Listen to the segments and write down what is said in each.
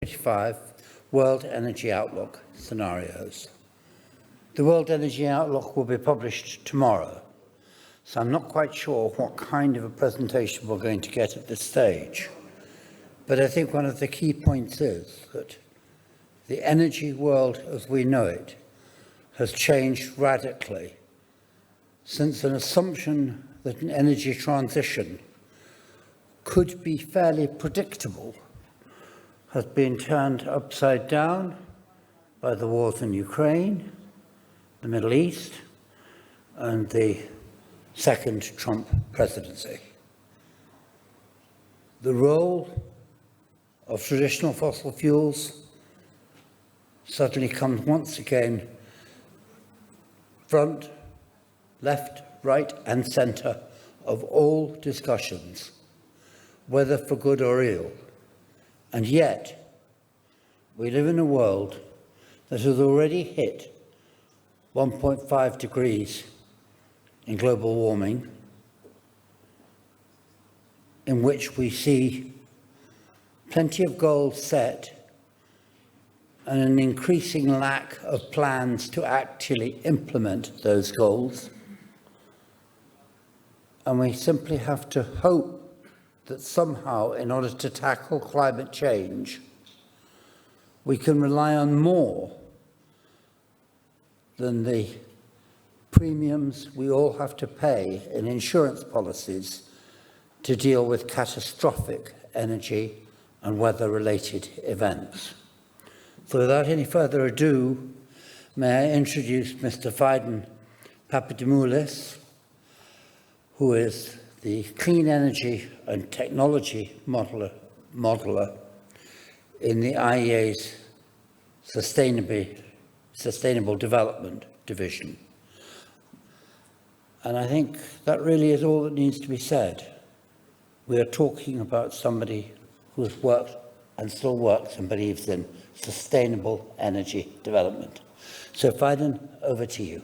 2025 World Energy Outlook scenarios. The World Energy Outlook will be published tomorrow, so I'm not quite sure what kind of a presentation we're going to get at this stage. But I think one of the key points is that the energy world as we know it has changed radically since an assumption that an energy transition could be fairly predictable has been turned upside down by the wars in Ukraine, the Middle East, and the second Trump presidency. The role of traditional fossil fuels suddenly comes once again front, left, right, and centre of all discussions, whether for good or ill. And yet, we live in a world that has already hit 1.5 degrees in global warming, in which we see plenty of goals set and an increasing lack of plans to actually implement those goals. And we simply have to hope that somehow, in order to tackle climate change, we can rely on more than the premiums we all have to pay in insurance policies to deal with catastrophic energy and weather-related events. So without any further ado, may I introduce Mr. VII Papadimoulis, who is the Clean Energy and Technology modeler in the IEA's Sustainable Development Division. And I think that really is all that needs to be said. We are talking about somebody who has worked and still works and believes in sustainable energy development. So, Fiden, over to you.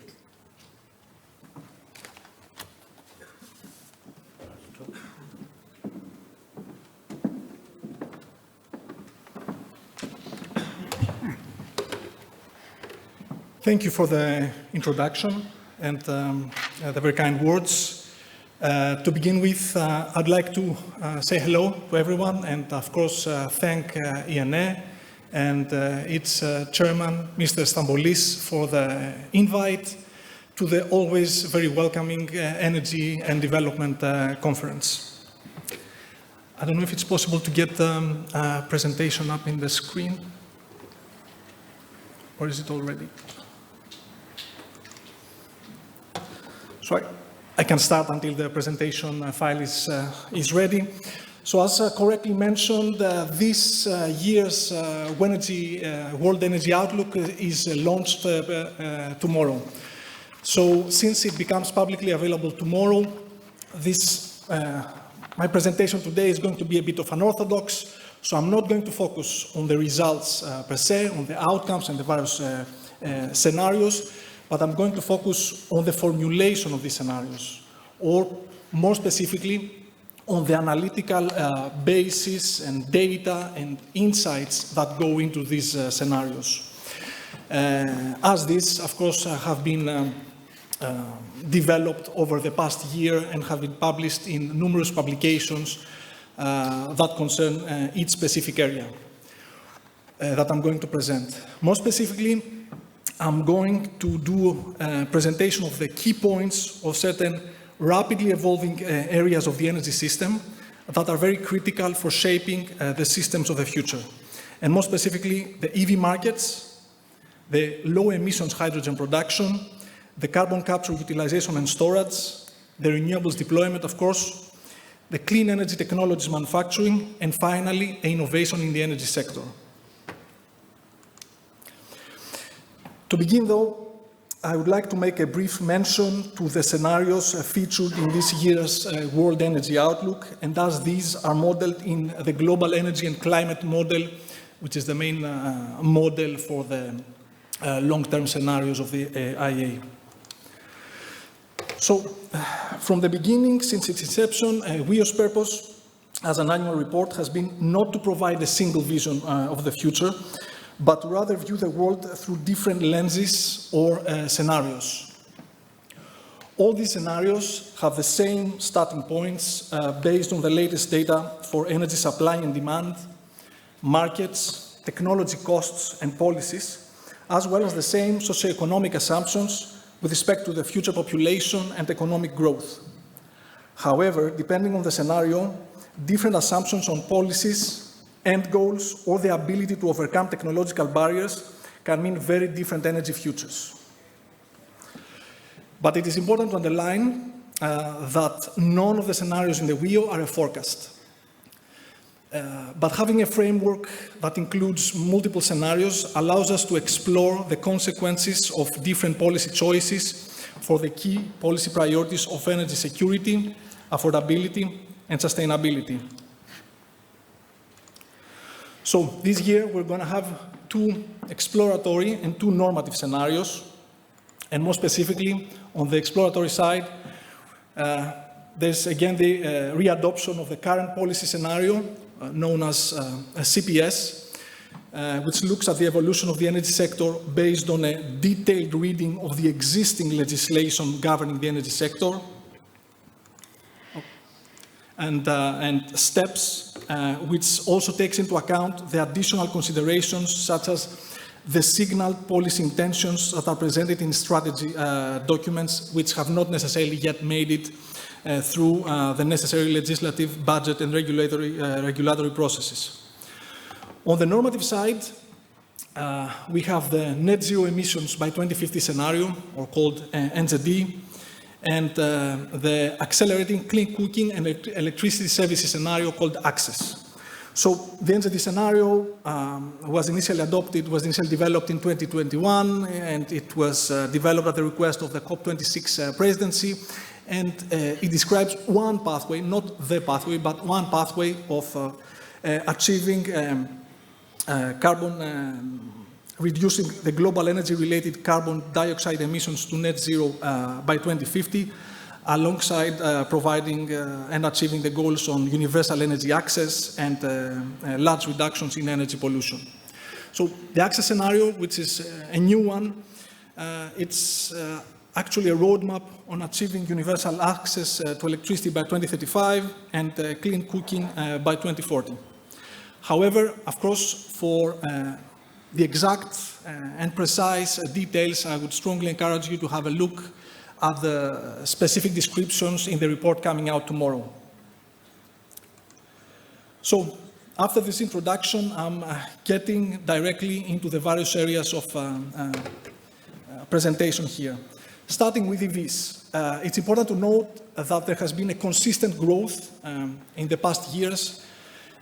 Thank you for the introduction and the very kind words. To begin with, I'd like to say hello to everyone and, of course, thank IEA and its chairman, Mr. Stambolis, for the invite to the always very welcoming Energy and Development Conference. I don't know if it's possible to get the presentation up in the screen, or is it already? So I can start until the presentation file is ready. So as correctly mentioned, this year's World Energy Outlook is launched tomorrow. So since it becomes publicly available tomorrow, my presentation today is going to be a bit of unorthodox. So I'm not going to focus on the results per se, on the outcomes and the various scenarios, but I'm going to focus on the formulation of these scenarios, or more specifically, on the analytical basis and data and insights that go into these scenarios. As these, of course, have been developed over the past year and have been published in numerous publications that concern each specific area that I'm going to present. More specifically, I'm going to do a presentation of the key points of certain rapidly evolving areas of the energy system that are very critical for shaping the systems of the future. And more specifically, the EV markets, the low emissions hydrogen production, the carbon capture, utilization and storage, the renewables deployment, of course, the clean energy technologies manufacturing, and finally, innovation in the energy sector. To begin, though, I would like to make a brief mention to the scenarios featured in this year's World Energy Outlook, and as these are modeled in the Global Energy and Climate Model, which is the main model for the long-term scenarios of the IEA. So, from the beginning, since its inception, WIO's purpose as an annual report has been not to provide a single vision of the future, but to rather view the world through different lenses or scenarios. All these scenarios have the same starting points based on the latest data for energy supply and demand, markets, technology costs and policies, as well as the same socioeconomic assumptions with respect to the future population and economic growth. However, depending on the scenario, different assumptions on policies, end goals, or the ability to overcome technological barriers can mean very different energy futures. But it is important to underline that none of the scenarios in the WIO are a forecast. But having a framework that includes multiple scenarios allows us to explore the consequences of different policy choices for the key policy priorities of energy security, affordability, and sustainability. So this year, we're going to have 2 exploratory and 2 normative scenarios. And more specifically, on the exploratory side, there's again the readoption of the current policy scenario, known as CPS, which looks at the evolution of the energy sector based on a detailed reading of the existing legislation governing the energy sector, and steps which also takes into account the additional considerations such as the signaled policy intentions that are presented in strategy documents which have not necessarily yet made it through the necessary legislative, budget and regulatory processes. On the normative side, we have the net zero emissions by 2050 scenario, or called NZD, and the accelerating clean cooking and electricity services scenario called ACCESS. So the NZD scenario was initially developed in 2021, and it was developed at the request of the COP26 presidency, and it describes one pathway, not the pathway, but one pathway of achieving reducing the global energy-related carbon dioxide emissions to net zero by 2050, alongside providing and achieving the goals on universal energy access and large reductions in energy pollution. So the access scenario, which is a new one, it's actually a roadmap on achieving universal access to electricity by 2035 and clean cooking by 2040. However, of course, for the exact and precise details, I would strongly encourage you to have a look at the specific descriptions in the report coming out tomorrow. So, after this introduction, I'm getting directly into the various areas of presentation here. Starting with EVs, it's important to note that there has been a consistent growth in the past years.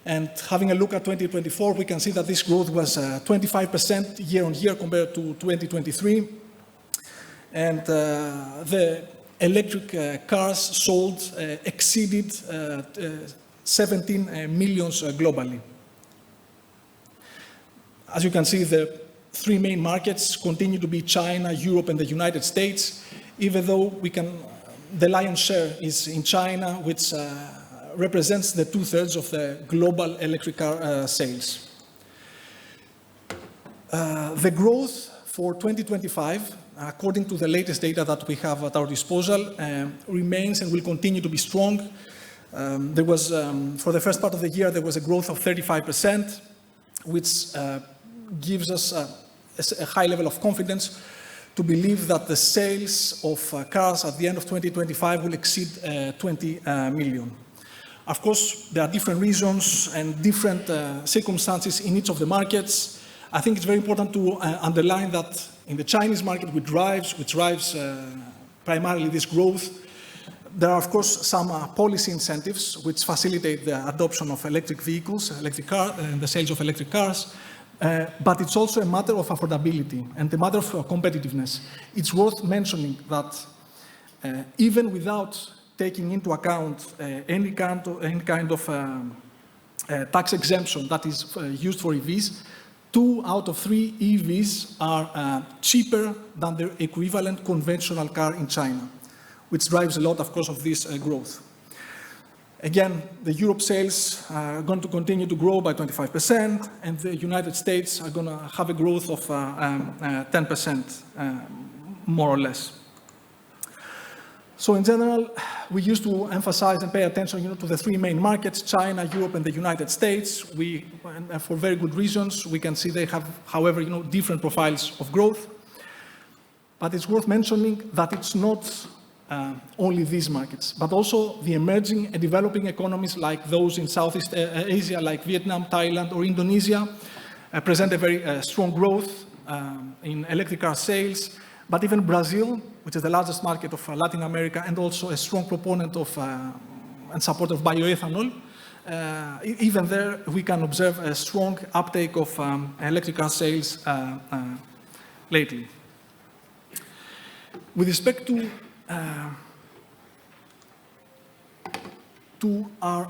And having a look at 2024, we can see that this growth was 25% year on year compared to 2023. And the electric cars sold exceeded 17 million globally. As you can see, the 3 main markets continue to be China, Europe, and the United States, even though the lion's share is in China, which represents the 2/3 of the global electric car sales. The growth for 2025, according to the latest data that we have at our disposal, remains and will continue to be strong. There was, for the first part of the year, there was a growth of 35%, which gives us a high level of confidence to believe that the sales of cars at the end of 2025 will exceed 20 million. Of course, there are different reasons and different circumstances in each of the markets. I think it's very important to underline that in the Chinese market, which drives primarily this growth, there are, of course, some policy incentives which facilitate the adoption of electric vehicles, and the sales of electric cars. But it's also a matter of affordability and a matter of competitiveness. It's worth mentioning that even without taking into account any kind of tax exemption that is used for EVs, 2 out of 3 EVs are cheaper than their equivalent conventional car in China, which drives a lot, of course, of this growth. Again, the Europe sales are going to continue to grow by 25%, and the United States are going to have a growth of 10%, more or less. So in general, we used to emphasize and pay attention to the three main markets, China, Europe, and the United States. And for very good reasons, we can see they have, however, different profiles of growth. But it's worth mentioning that it's not only these markets, but also the emerging and developing economies like those in Southeast Asia, like Vietnam, Thailand, or Indonesia, present a very strong growth in electric car sales. But even Brazil, which is the largest market of Latin America and also a strong proponent of and supporter of bioethanol, even there we can observe a strong uptake of electric car sales lately. With respect to our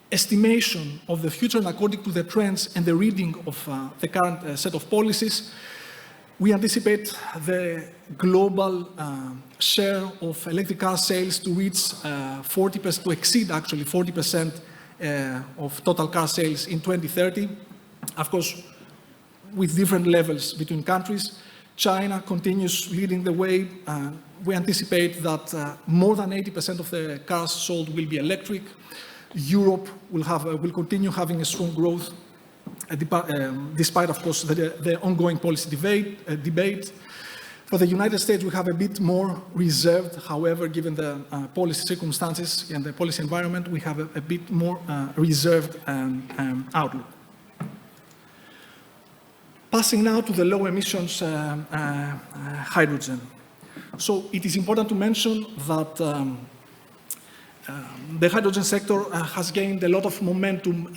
estimation of the future and according to the trends and the reading of the current set of policies, we anticipate the global share of electric car sales to reach 40%, to exceed actually 40% of total car sales in 2030. Of course, with different levels between countries. China continues leading the way. We anticipate that more than 80% of the cars sold will be electric. Europe will continue having a strong growth, despite, of course, the ongoing policy debate. For the United States, we have a bit more reserved. However, given the policy circumstances and the policy environment, we have a bit more reserved outlook. Passing now to the low emissions hydrogen. So it is important to mention that the hydrogen sector has gained a lot of momentum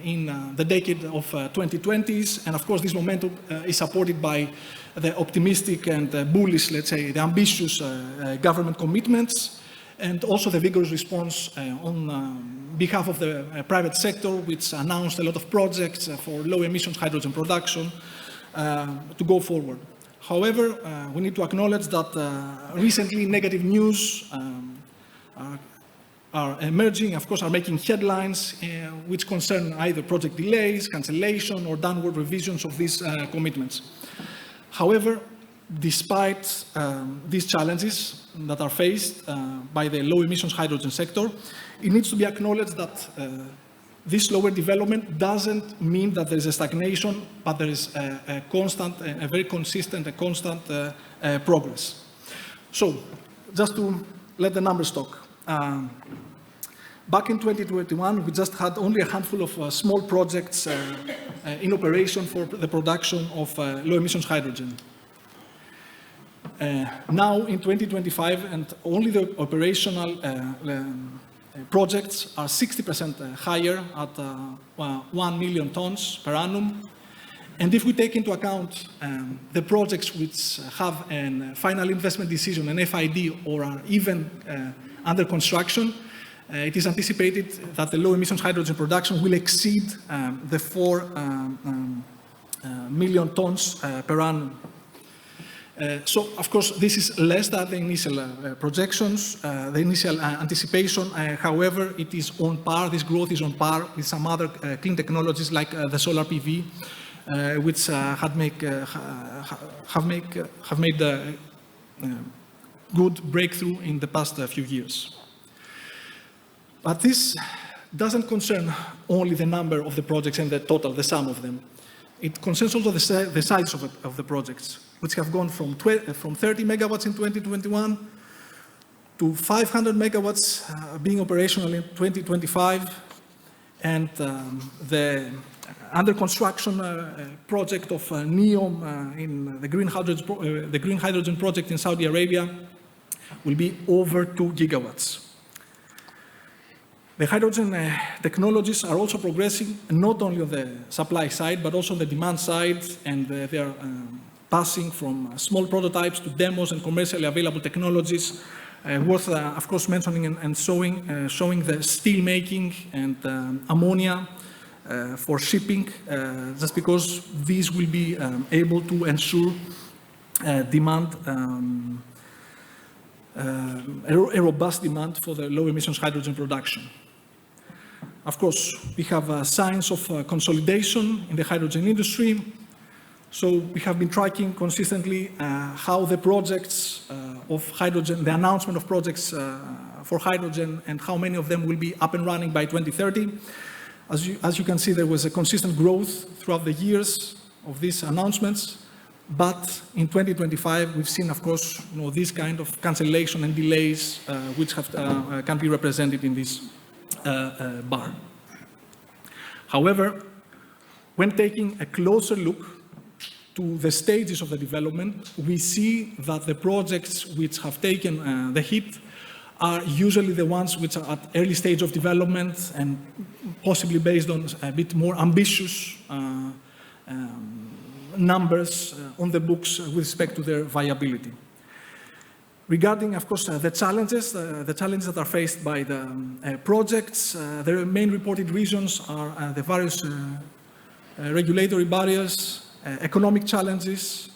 in the decade of 2020s. And of course, this momentum is supported by the optimistic and bullish, let's say, the ambitious government commitments, and also the vigorous response on behalf of the private sector, which announced a lot of projects for low emissions hydrogen production to go forward. However, we need to acknowledge that recently negative news are emerging, of course, are making headlines which concern either project delays, cancellation, or downward revisions of these commitments. However, despite these challenges that are faced by the low emissions hydrogen sector, it needs to be acknowledged that this slower development doesn't mean that there is a stagnation, but there is a constant, a very consistent, a constant progress. So, just to let the numbers talk. Back in 2021, we just had only a handful of small projects in operation for the production of low emissions hydrogen. Now in 2025, and only the operational projects are 60% higher at 1 million tons per annum. And if we take into account the projects which have a final investment decision, an FID, or are even under construction, it is anticipated that the low emissions hydrogen production will exceed the 4 million tons per annum. So, of course, this is less than the initial projections, the initial anticipation. However, it is on par, this growth is on par with some other clean technologies like the solar PV, which have made a good breakthrough in the past few years. But this doesn't concern only the number of the projects and the total, the sum of them. It concerns also the size of the projects, which have gone from 30 megawatts in 2021 to 500 megawatts being operational in 2025, and the under construction project of NEOM in the green hydrogen project in Saudi Arabia will be over 2 gigawatts. The hydrogen technologies are also progressing not only on the supply side, but also on the demand side, and they are passing from small prototypes to demos and commercially available technologies. Worth, of course, mentioning and showing the steel making and ammonia for shipping, just because these will be a robust demand for the low emissions hydrogen production. Of course, we have signs of consolidation in the hydrogen industry. So we have been tracking consistently how the projects of hydrogen, the announcement of projects for hydrogen, and how many of them will be up and running by 2030. As you can see, there was a consistent growth throughout the years of these announcements. But in 2025, we've seen, of course, this kind of cancellation and delays which can be represented in this bar. However, when taking a closer look to the stages of the development, we see that the projects which have taken the hit are usually the ones which are at early stage of development and possibly based on a bit more ambitious numbers on the books with respect to their viability. Regarding, of course, the challenges that are faced by the projects, their main reported reasons are the various regulatory barriers, economic challenges,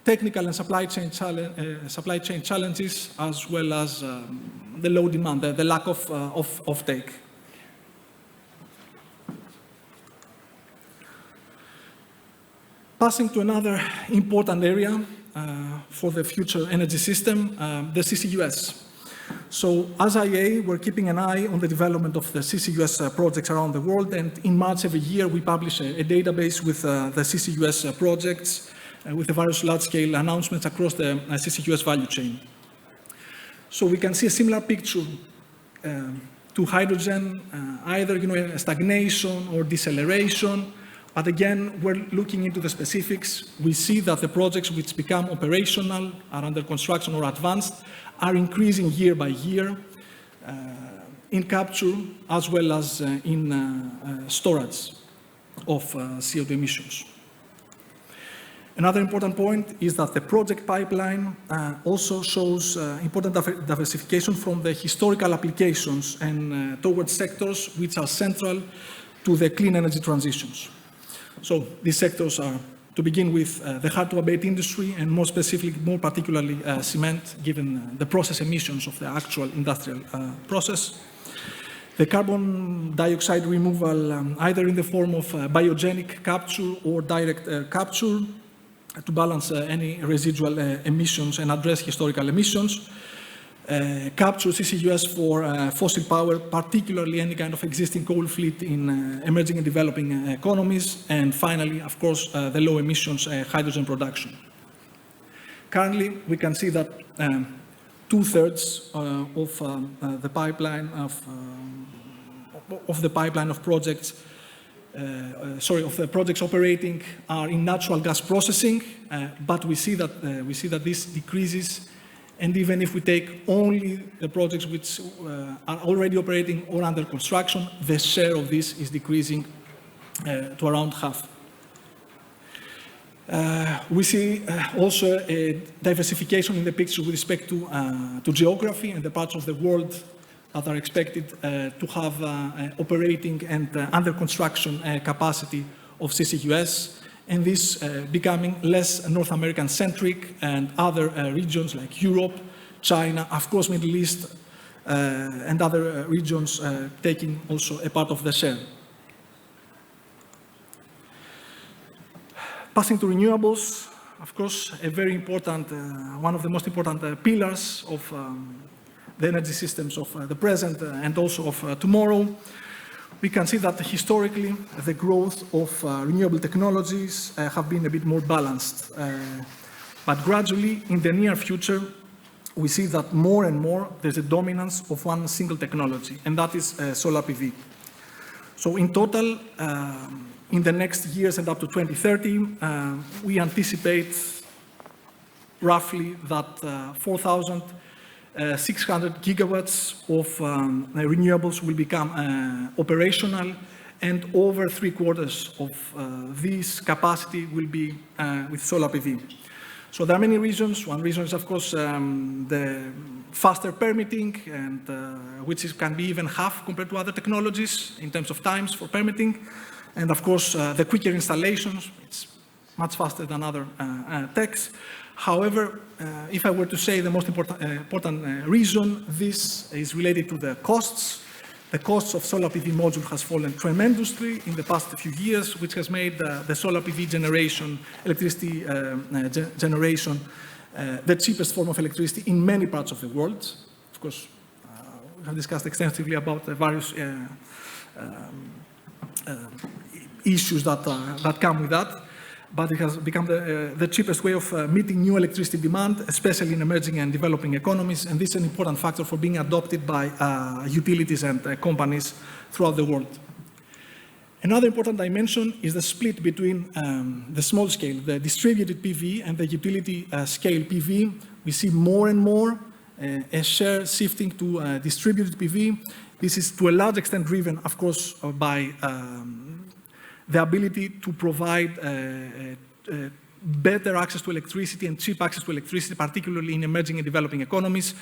technical and supply chain challenges, as well as the low demand, the lack of offtake. Passing to another important area for the future energy system, the CCUS. So as IEA, we're keeping an eye on the development of the CCUS projects around the world, and in March every year we publish a database with the CCUS projects, with the various large-scale announcements across the CCUS value chain. So we can see a similar picture to hydrogen, either a stagnation or deceleration. But again, we're looking into the specifics. We see that the projects which become operational, are under construction or advanced, are increasing year by year in capture as well as in storage of CO2 emissions. Another important point is that the project pipeline also shows important diversification from the historical applications and towards sectors which are central to the clean energy transitions. So these sectors are, to begin with, the hard-to-abate industry, and more specifically, more particularly, cement, given the process emissions of the actual industrial process. The carbon dioxide removal, either in the form of biogenic capture or direct capture, to balance any residual emissions and address historical emissions. Capture CCUS for fossil power, particularly any kind of existing coal fleet in emerging and developing economies. And finally, of course, the low emissions hydrogen production. Currently, we can see that 2/3 of the pipeline of projects, of the projects operating are in natural gas processing, but we see that this decreases. And even if we take only the projects which are already operating or under construction, the share of this is decreasing to around half. We see also a diversification in the picture with respect to geography and the parts of the world that are expected to have operating and under construction capacity of CCUS. And this becoming less North American-centric, and other regions like Europe, China, of course, Middle East, and other regions taking also a part of the share. Passing to renewables, of course, a very important, one of the most important pillars of the energy systems of the present and also of tomorrow. We can see that historically the growth of renewable technologies have been a bit more balanced. But gradually, in the near future, we see that more and more there's a dominance of one single technology, and that is solar PV. So in total, in the next years and up to 2030, we anticipate roughly that 4,600 gigawatts of renewables will become operational, and over 3/4 of this capacity will be with solar PV. So there are many reasons. One reason is, of course, the faster permitting, and which can be even half compared to other technologies in terms of times for permitting. And of course, the quicker installations, it's much faster than other techs. However, if I were to say the most important reason, this is related to the costs. The costs of solar PV module has fallen tremendously in the past few years, which has made the solar PV generation, electricity generation, the cheapest form of electricity in many parts of the world. Of course, we have discussed extensively about the various issues that come with that, but it has become the cheapest way of meeting new electricity demand, especially in emerging and developing economies, and this is an important factor for being adopted by utilities and companies throughout the world. Another important dimension is the split between the small scale, the distributed PV, and the utility scale PV. We see more and more a share shifting to distributed PV. This is to a large extent driven, of course, by the ability to provide better access to electricity and cheap access to electricity, particularly in emerging and developing economies,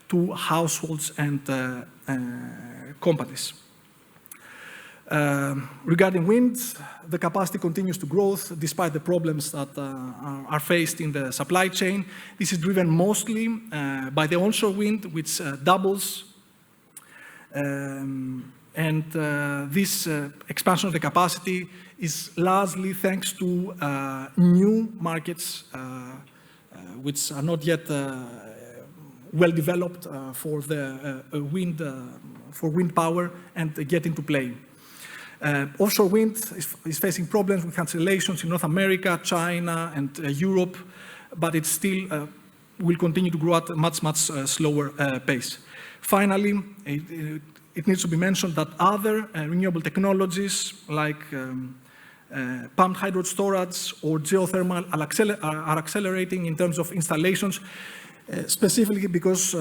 to households and companies. Regarding wind, the capacity continues to grow despite the problems that are faced in the supply chain. This is driven mostly by the onshore wind, which doubles. This expansion of the capacity is largely thanks to new markets which are not yet well developed for wind power and get into play. Offshore wind is facing problems with cancellations in North America, China, and Europe, but it still will continue to grow at a much slower pace. Finally, it needs to be mentioned that other renewable technologies like pumped hydro storage or geothermal are accelerating in terms of installations, specifically because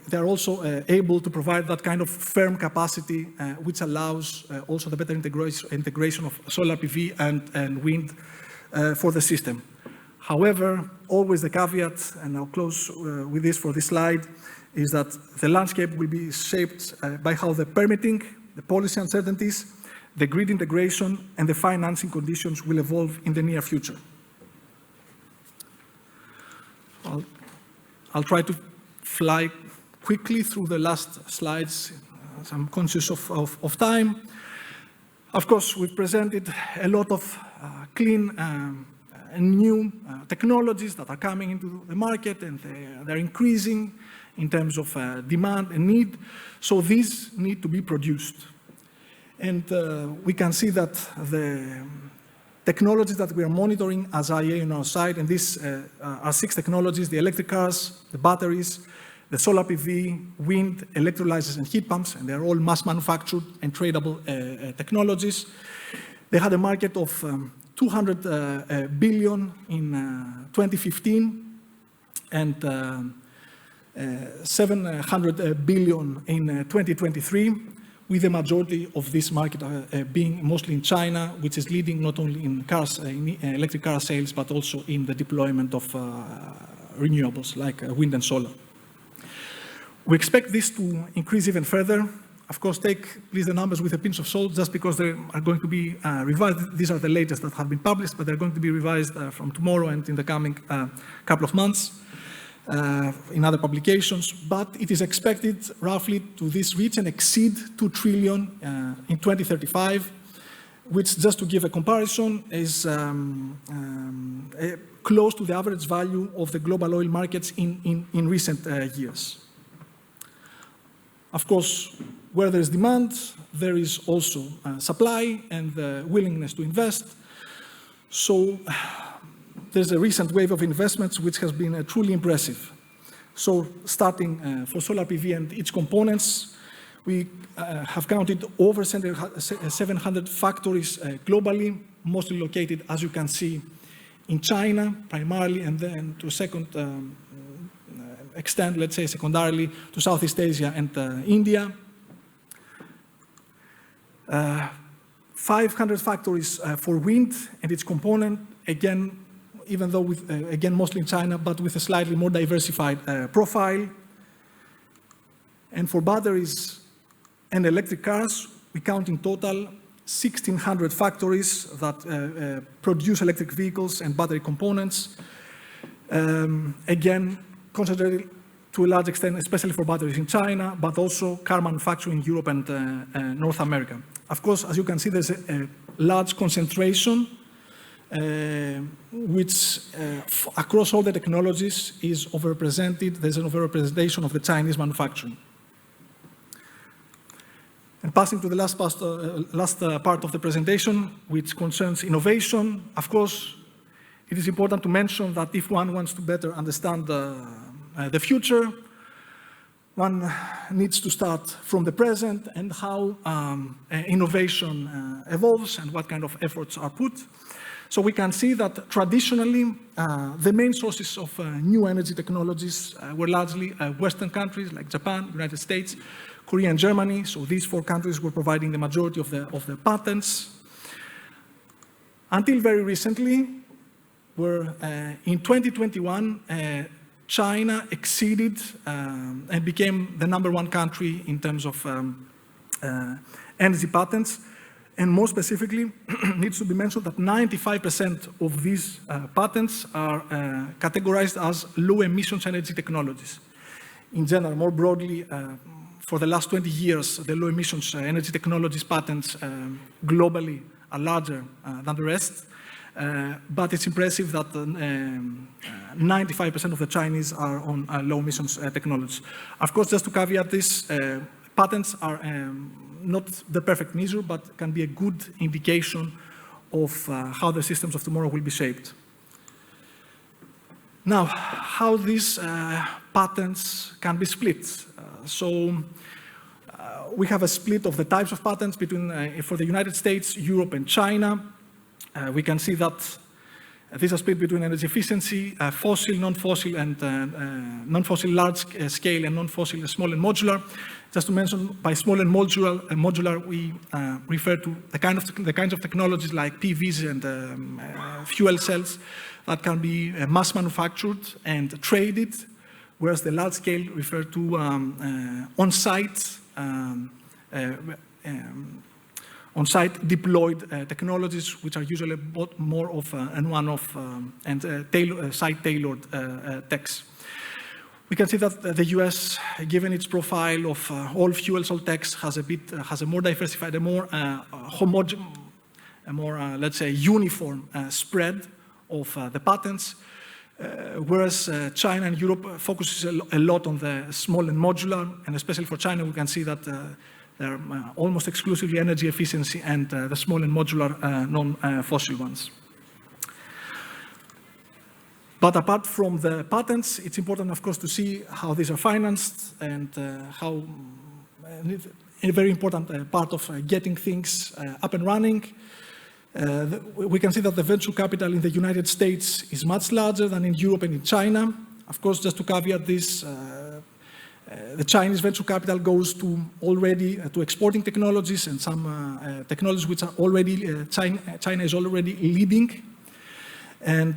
they're also able to provide that kind of firm capacity, which allows also the better integration of solar PV and wind for the system. However, always the caveat, and I'll close with this for this slide, is that the landscape will be shaped by how the permitting, the policy uncertainties, the grid integration, and the financing conditions will evolve in the near future. I'll try to fly quickly through the last slides, as I'm conscious of time. Of course, we've presented a lot of clean and new technologies that are coming into the market, and they're increasing in terms of demand and need. So these need to be produced. And we can see that the technologies that we are monitoring as IEA on our side, and these are 6 technologies: the electric cars, the batteries, the solar PV, wind, electrolyzers, and heat pumps, and they're all mass manufactured and tradable technologies. They had a market of 200 billion in 2015 and 700 billion in 2023, with the majority of this market being mostly in China, which is leading not only in cars, in electric car sales, but also in the deployment of renewables like wind and solar. We expect this to increase even further. Of course, take please the numbers with a pinch of salt, just because they are going to be revised. These are the latest that have been published, but they're going to be revised from tomorrow and in the coming couple of months in other publications. But it is expected roughly to this reach and exceed 2 trillion in 2035, which, just to give a comparison, is close to the average value of the global oil markets in recent years. Of course, where there is demand, there is also supply and the willingness to invest. So there's a recent wave of investments which has been truly impressive. So starting for solar PV and its components, we have counted over 700 factories globally, mostly located, as you can see, in China primarily, and then to a second extent, let's say secondarily, to Southeast Asia and India. 500 factories for wind and its component, again, even though with, again, mostly in China, but with a slightly more diversified profile. And for batteries and electric cars, we count in total 1,600 factories that produce electric vehicles and battery components. Again, concentrated to a large extent, especially for batteries in China, but also car manufacturing in Europe and North America. Of course, as you can see, there's a large concentration which across all the technologies is overrepresented. There's an overrepresentation of the Chinese manufacturing. And passing to the last part of the presentation, which concerns innovation. Of course, it is important to mention that if one wants to better understand the future, one needs to start from the present and how innovation evolves and what kind of efforts are put. So we can see that traditionally, the main sources of new energy technologies were largely Western countries like Japan, United States, Korea, and Germany. So these four countries were providing the majority of the patents. Until very recently, where in 2021, China exceeded and became the #1 country in terms of energy patents. And more specifically, needs to be mentioned that 95% of these patents are categorized as low emissions energy technologies. In general, more broadly, for the last 20 years, the low emissions energy technologies patents globally are larger than the rest. But it's impressive that 95% of the Chinese are on low emissions technologies. Of course, just to caveat this, patents are not the perfect measure, but can be a good indication of how the systems of tomorrow will be shaped. Now, how these patents can be split. We have a split of the types of patents between, for the United States, Europe, and China. We can see that these are split between energy efficiency, fossil, non-fossil, and non-fossil large scale, and non-fossil small and modular. Just to mention, by small and modular, we refer to the kinds of technologies like PVs and fuel cells that can be mass manufactured and traded, whereas the large scale refer to on-site deployed technologies, which are usually more of and one-off and site-tailored techs. We can see that the US, given its profile of all fuels, all techs, has a more diversified, a more let's say, uniform spread of the patents, whereas China and Europe focuses a lot on the small and modular, and especially for China, we can see that they're almost exclusively energy efficiency and the small and modular non-fossil ones. But apart from the patents, it's important, of course, to see how these are financed and how a very important part of getting things up and running. We can see that the venture capital in the United States is much larger than in Europe and in China. Of course, just to caveat this, the Chinese venture capital goes to exporting technologies and some technologies which are already, China is already leading. And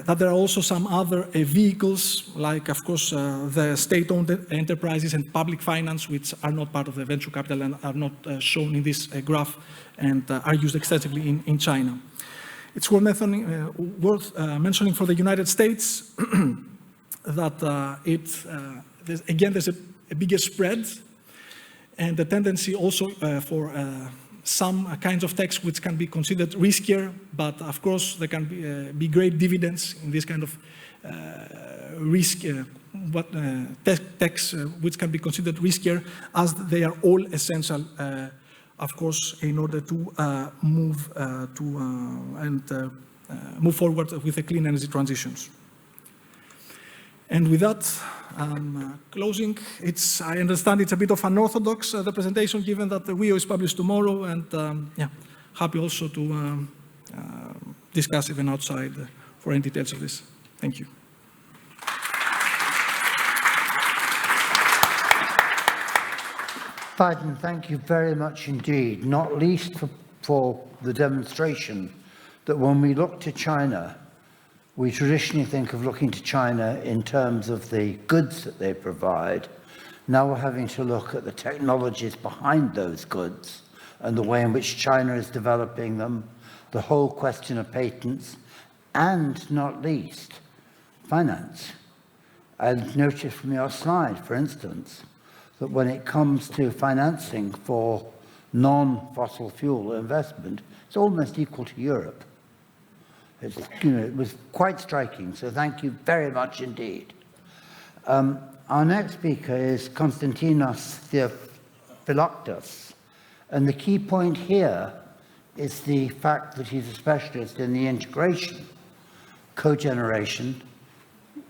that there are also some other vehicles, like, of course, the state-owned enterprises and public finance, which are not part of the venture capital and are not shown in this graph and are used extensively in China. It's worth mentioning for the United States that there's a bigger spread, and the tendency also for some kinds of techs which can be considered riskier, but of course there can be great dividends in this kind of risk, techs which can be considered riskier, as they are all essential, of course, in order to move forward with the clean energy transitions. And with that, I'm closing. I understand it's a bit of unorthodox, the presentation, given that the VII is published tomorrow, and happy also to discuss even outside for any details of this. Thank you. Biden, thank you very much indeed, not least for the demonstration that when we look to China, we traditionally think of looking to China in terms of the goods that they provide. Now we're having to look at the technologies behind those goods and the way in which China is developing them, the whole question of patents, and not least, finance. And notice from your slide, for instance, that when it comes to financing for non-fossil fuel investment, it's almost equal to Europe. It's, it was quite striking, so thank you very much indeed. Our next speaker is Konstantinos Theophylaktos, and the key point here is the fact that he's a specialist in the integration, cogeneration,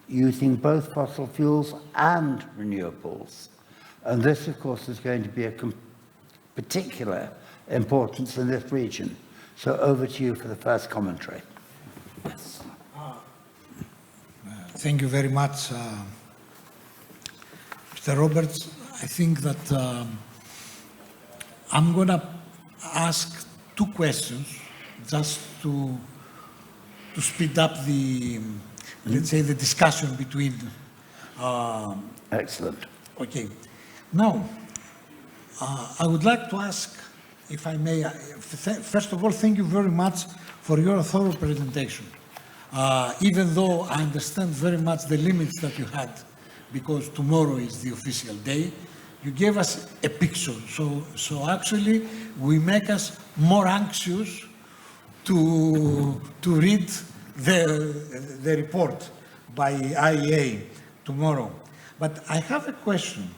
using both fossil fuels and renewables. And this, of course, is going to be a particular importance in this region. So over to you for the first commentary. Yes. Thank you very much, Mr. Roberts. I think that I'm going to ask two questions just to speed up the, let's say, the discussion between. Excellent. Okay. Now, I would like to ask, if I may, first of all, thank you very much for your thorough presentation. Even though I understand very much the limits that you had, because tomorrow is the official day, you gave us a picture. So actually, we make us more anxious to read the report by IEA tomorrow. But I have a question.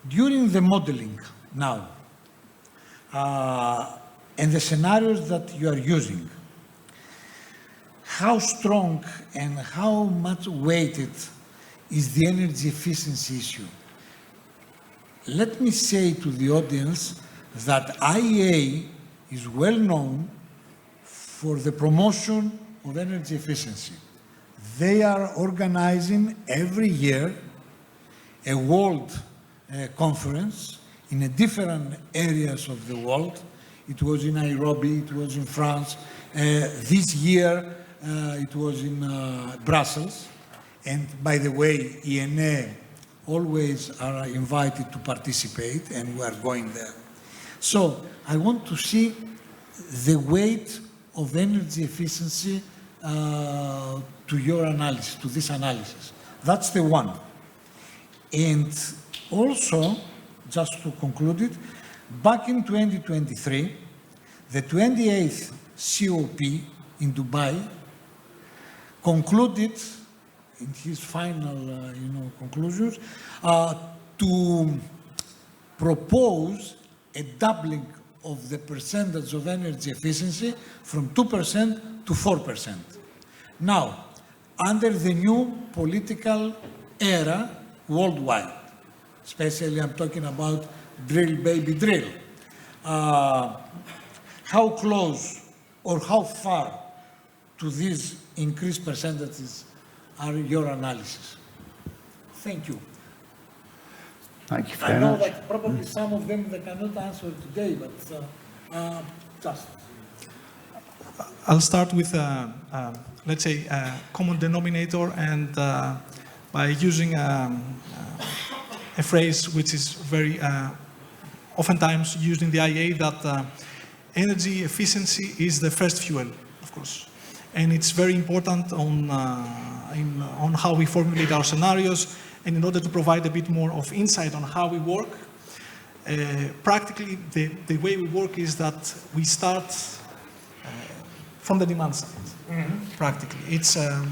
During the modeling now, and the scenarios that you are using, how strong and how much weighted is the energy efficiency issue? Let me say to the audience that IEA is well known for the promotion of energy efficiency. They are organizing every year a world conference in different areas of the world. It was in Nairobi, it was in France. This year, it was in Brussels. And by the way, IEA always are invited to participate, and we are going there. So I want to see the weight of energy efficiency to your analysis, to this analysis. That's the one. And also, just to conclude it, back in 2023, the 28th COP in Dubai concluded in his final conclusions to propose a doubling of the percentage of energy efficiency from 2% to 4%. Now, under the new political era worldwide, especially I'm talking about drill, baby, drill, how close or how far to these increased percentages are your analysis? Thank you. Thank you very I know much. that probably some of them they cannot answer today, but just. I'll start with, let's say, a common denominator, and by using a phrase which is very oftentimes used in the IEA, that energy efficiency is the first fuel, of course. And it's very important on how we formulate our scenarios, and in order to provide a bit more of insight on how we work, practically the way we work is that we start from the demand side, practically. It's a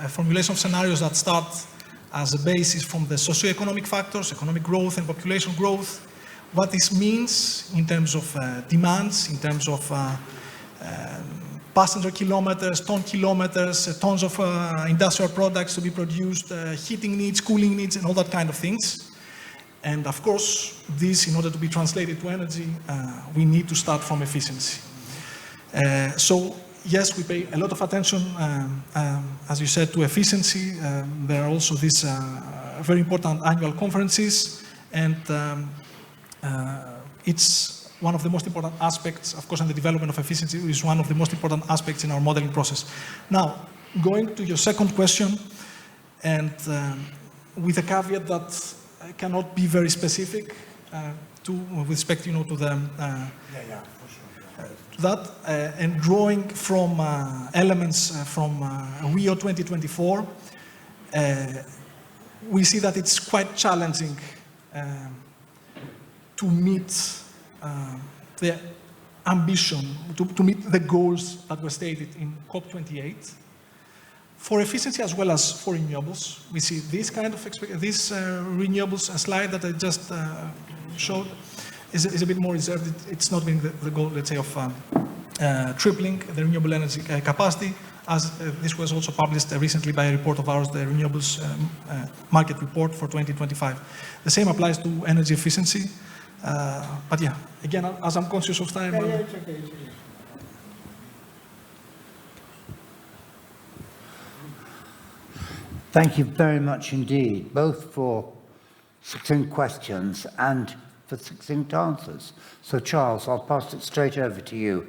formulation of scenarios that start as a basis from the socioeconomic factors, economic growth and population growth, what this means in terms of demands, in terms of passenger kilometers, ton kilometers, tons of industrial products to be produced, heating needs, cooling needs, and all that kind of things. And of course, this, in order to be translated to energy, we need to start from efficiency. So yes, we pay a lot of attention, as you said, to efficiency. There are also these very important annual conferences, and it's one of the most important aspects, of course, in the development of efficiency is one of the most important aspects in our modeling process. Now, going to your second question, and with a caveat that I cannot be very specific with respect, to the that, and drawing from elements from Rio 2024, we see that it's quite challenging to meet the ambition, to meet the goals that were stated in COP28 for efficiency as well as for renewables. We see this kind of this renewables slide that I just showed is a bit more reserved. It's not being the goal, let's say, of tripling the renewable energy capacity, as this was also published recently by a report of ours, the Renewables Market Report for 2025. The same applies to energy efficiency. But yeah, again, as I'm conscious of time. It's okay. Thank you very much indeed, both for succinct questions and for succinct answers. So Charles, I'll pass it straight over to you.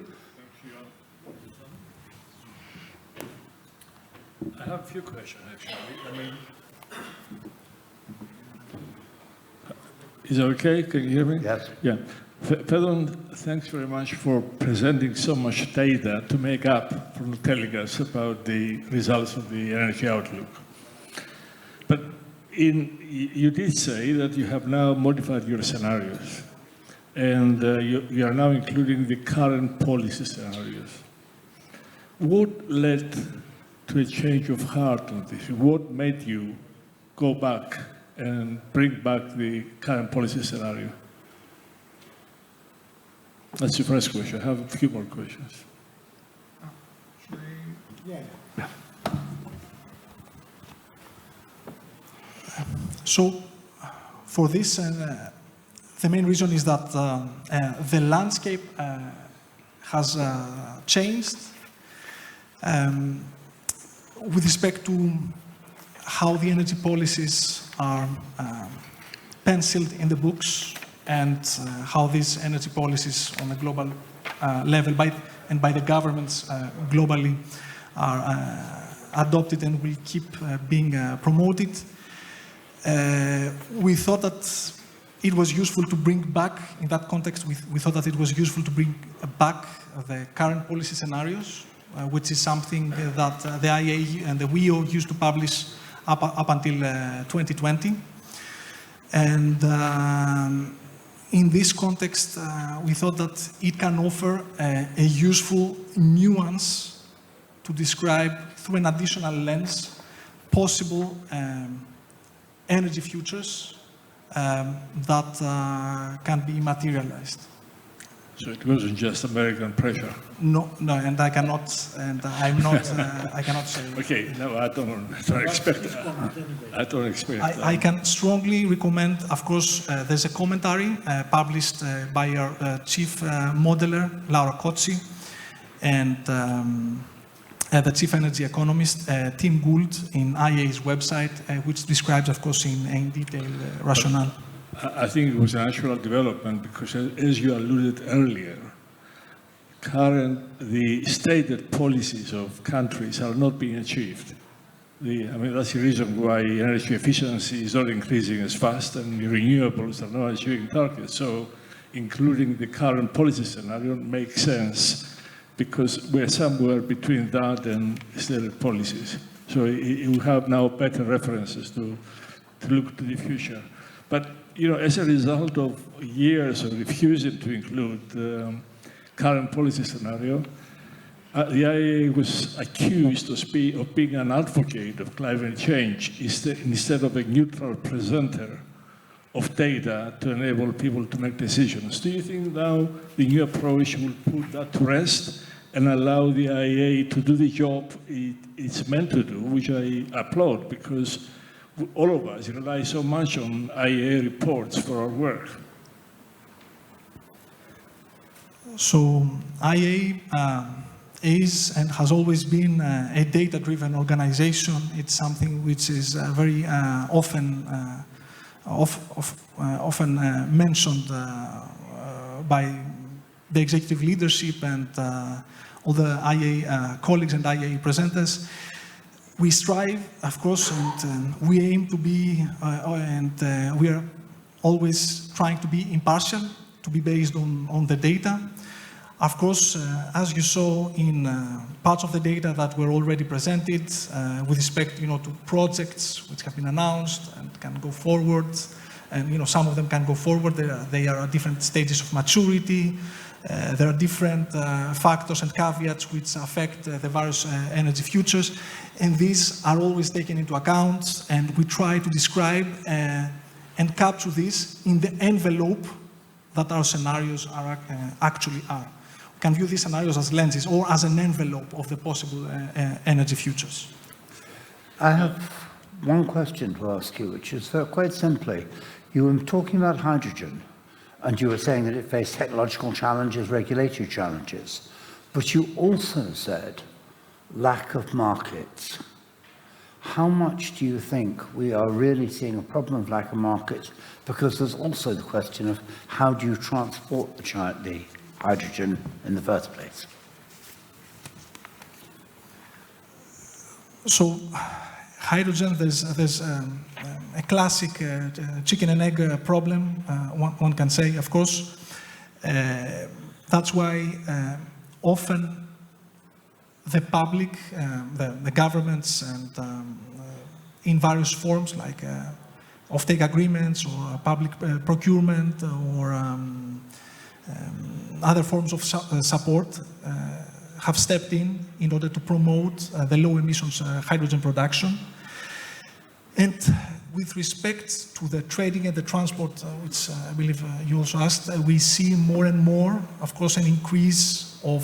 I have a few questions, actually. Is it okay? Can you hear me? Yes. Yeah. Fedon, thanks very much for presenting so much data to make up for telling us about the results of the energy outlook. But you did say that you have now modified your scenarios, and you are now including the current policy scenarios. What led to a change of heart on this? What made you go back and bring back the current policy scenario? That's the first question. I have a few more questions. So for this, the main reason is that the landscape has changed with respect to how the energy policies are penciled in the books, and how these energy policies on a global level by the governments globally are adopted and will keep being promoted. We thought that it was useful to bring back, in that context, we thought that it was useful to bring back the current policy scenarios, which is something that the IEA and the VII used to publish up until 2020. And in this context, we thought that it can offer a useful nuance to describe through an additional lens possible energy futures that can be materialized. So it wasn't just American pressure. No, and I cannot, and I'm not, I cannot say. Okay, no, I don't expect that. I don't expect that. I can strongly recommend, of course, there's a commentary published by our chief modeler, Laura Cozzi, and the chief energy economist, Tim Gould, in IEA's website, which describes, of course, in detail rationale. I think it was a natural development because, as you alluded earlier, the stated policies of countries are not being achieved. That's the reason why energy efficiency is not increasing as fast and renewables are not achieving targets. So including the current policy scenario makes sense because we're somewhere between that and stated policies. So you have now better references to look to the future. But as a result of years of refusing to include the current policy scenario, the IEA was accused of being an advocate of climate change instead of a neutral presenter of data to enable people to make decisions. Do you think now the new approach will put that to rest and allow the IEA to do the job it's meant to do, which I applaud because all of us rely so much on IEA reports for our work? So IEA is and has always been a data-driven organization. It's something which is very often mentioned by the executive leadership and all the IEA colleagues and IEA presenters. We strive, of course, and we aim to be, we are always trying to be impartial, to be based on the data. Of course, as you saw in parts of the data that were already presented with respect, to projects which have been announced and can go forward, and some of them can go forward. They are at different stages of maturity. There are different factors and caveats which affect the various energy futures, and these are always taken into account, and we try to describe and capture this in the envelope that our scenarios actually are. We can view these scenarios as lenses or as an envelope of the possible energy futures. I have one question to ask you, which is quite simply, you were talking about hydrogen, and you were saying that it faced technological challenges, regulatory challenges, but you also said lack of markets. How much do you think we are really seeing a problem of lack of markets? Because there's also the question of how do you transport the hydrogen in the first place? So, hydrogen, there's a classic chicken and egg problem, one can say, of course. That's why often the public, the governments, and in various forms like offtake agreements or public procurement or other forms of support have stepped in order to promote the low emissions hydrogen production. And with respect to the trading and the transport, which I believe you also asked, we see more and more, of course, an increase of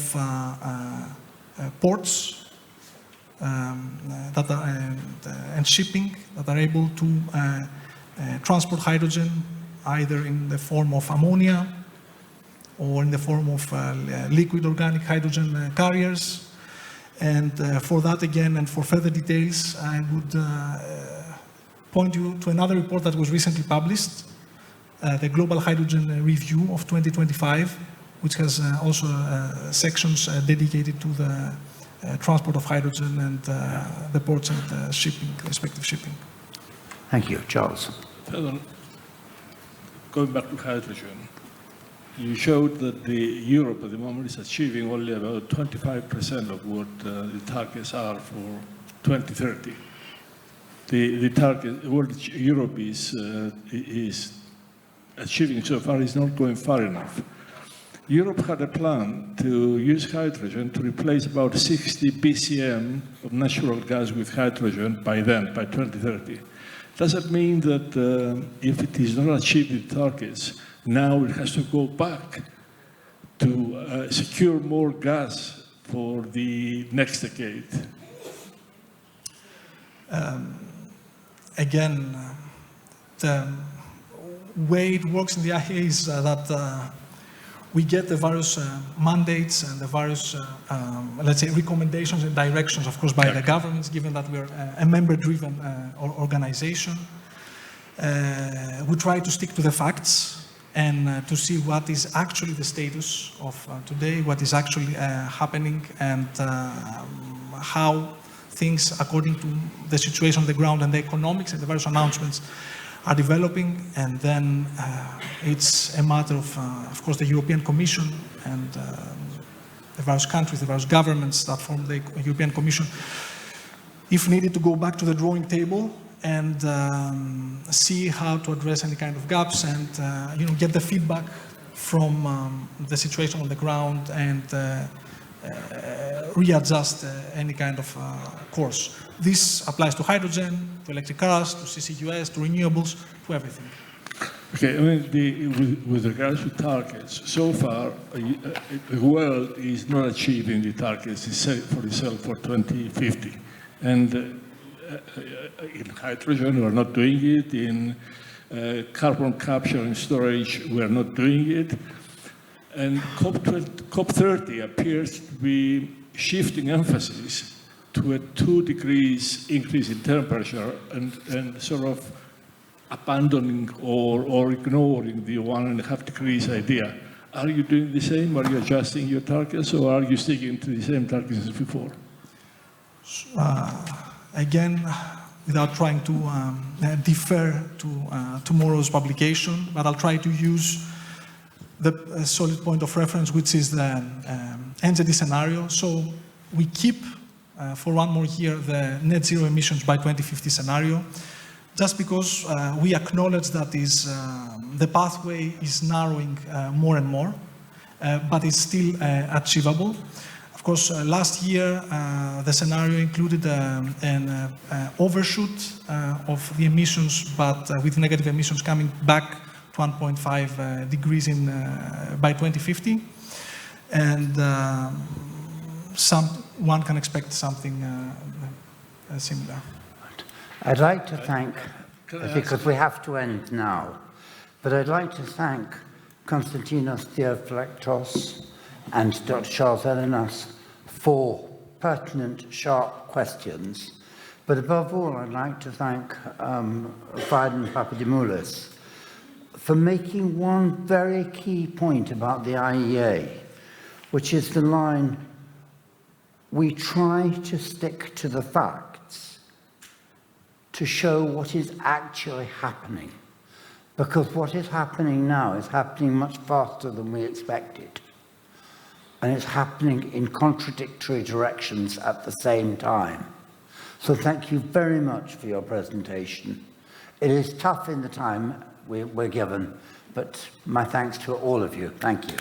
ports that are, and shipping that are able to transport hydrogen either in the form of ammonia or in the form of liquid organic hydrogen carriers. And for that again, and for further details, I would point you to another report that was recently published, the Global Hydrogen Review of 2025, which has also sections dedicated to the transport of hydrogen and the ports and shipping, respective shipping. Thank you. Charles. Going back to hydrogen, you showed that Europe at the moment is achieving only about 25% of what the targets are for 2030. The target, what Europe is achieving so far is not going far enough. Europe had a plan to use hydrogen to replace about 60 BCM of natural gas with hydrogen by then, by 2030. Does that mean that if it is not achieving the targets, now it has to go back to secure more gas for the next decade? Again, the way it works in the IEA is that we get the various mandates and the various, let's say, recommendations and directions, of course, by the governments, given that we're a member-driven organization. We try to stick to the facts and to see what is actually the status of today, what is actually happening, and how things, according to the situation on the ground and the economics and the various announcements, are developing. And then it's a matter of course, the European Commission and the various countries, the various governments that form the European Commission, if needed, to go back to the drawing table and see how to address any kind of gaps and get the feedback from the situation on the ground and readjust any kind of course. This applies to hydrogen, to electric cars, to CCUS, to renewables, to everything. Okay, I mean, with regards to targets, so far, the world is not achieving the targets it set for itself for 2050. And in hydrogen, we're not doing it. In carbon capture and storage, we're not doing it. And COP30 appears to be shifting emphasis to a 2 degrees increase in temperature and sort of abandoning or ignoring the 1.5 degrees idea. Are you doing the same? Are you adjusting your targets, or are you sticking to the same targets as before? Again, without trying to defer to tomorrow's publication, but I'll try to use the solid point of reference, which is the NZD scenario. So we keep for one more year the net zero emissions by 2050 scenario, just because we acknowledge that the pathway is narrowing more and more, but it's still achievable. Of course, last year, the scenario included an overshoot of the emissions, but with negative emissions coming back to 1.5 degrees by 2050. And one can expect something similar. I'd like to thank, because we have to end now, but I'd like to thank Konstantinos Theophlaktos and Dr. Charles Elenas for pertinent, sharp questions. But above all, I'd like to thank Frieden Papadimoulis for making one very key point about the IEA, which is the line, we try to stick to the facts to show what is actually happening. Because what is happening now is happening much faster than we expected. And it's happening in contradictory directions at the same time. So thank you very much for your presentation. It is tough in the time we're given, but my thanks to all of you. Thank you.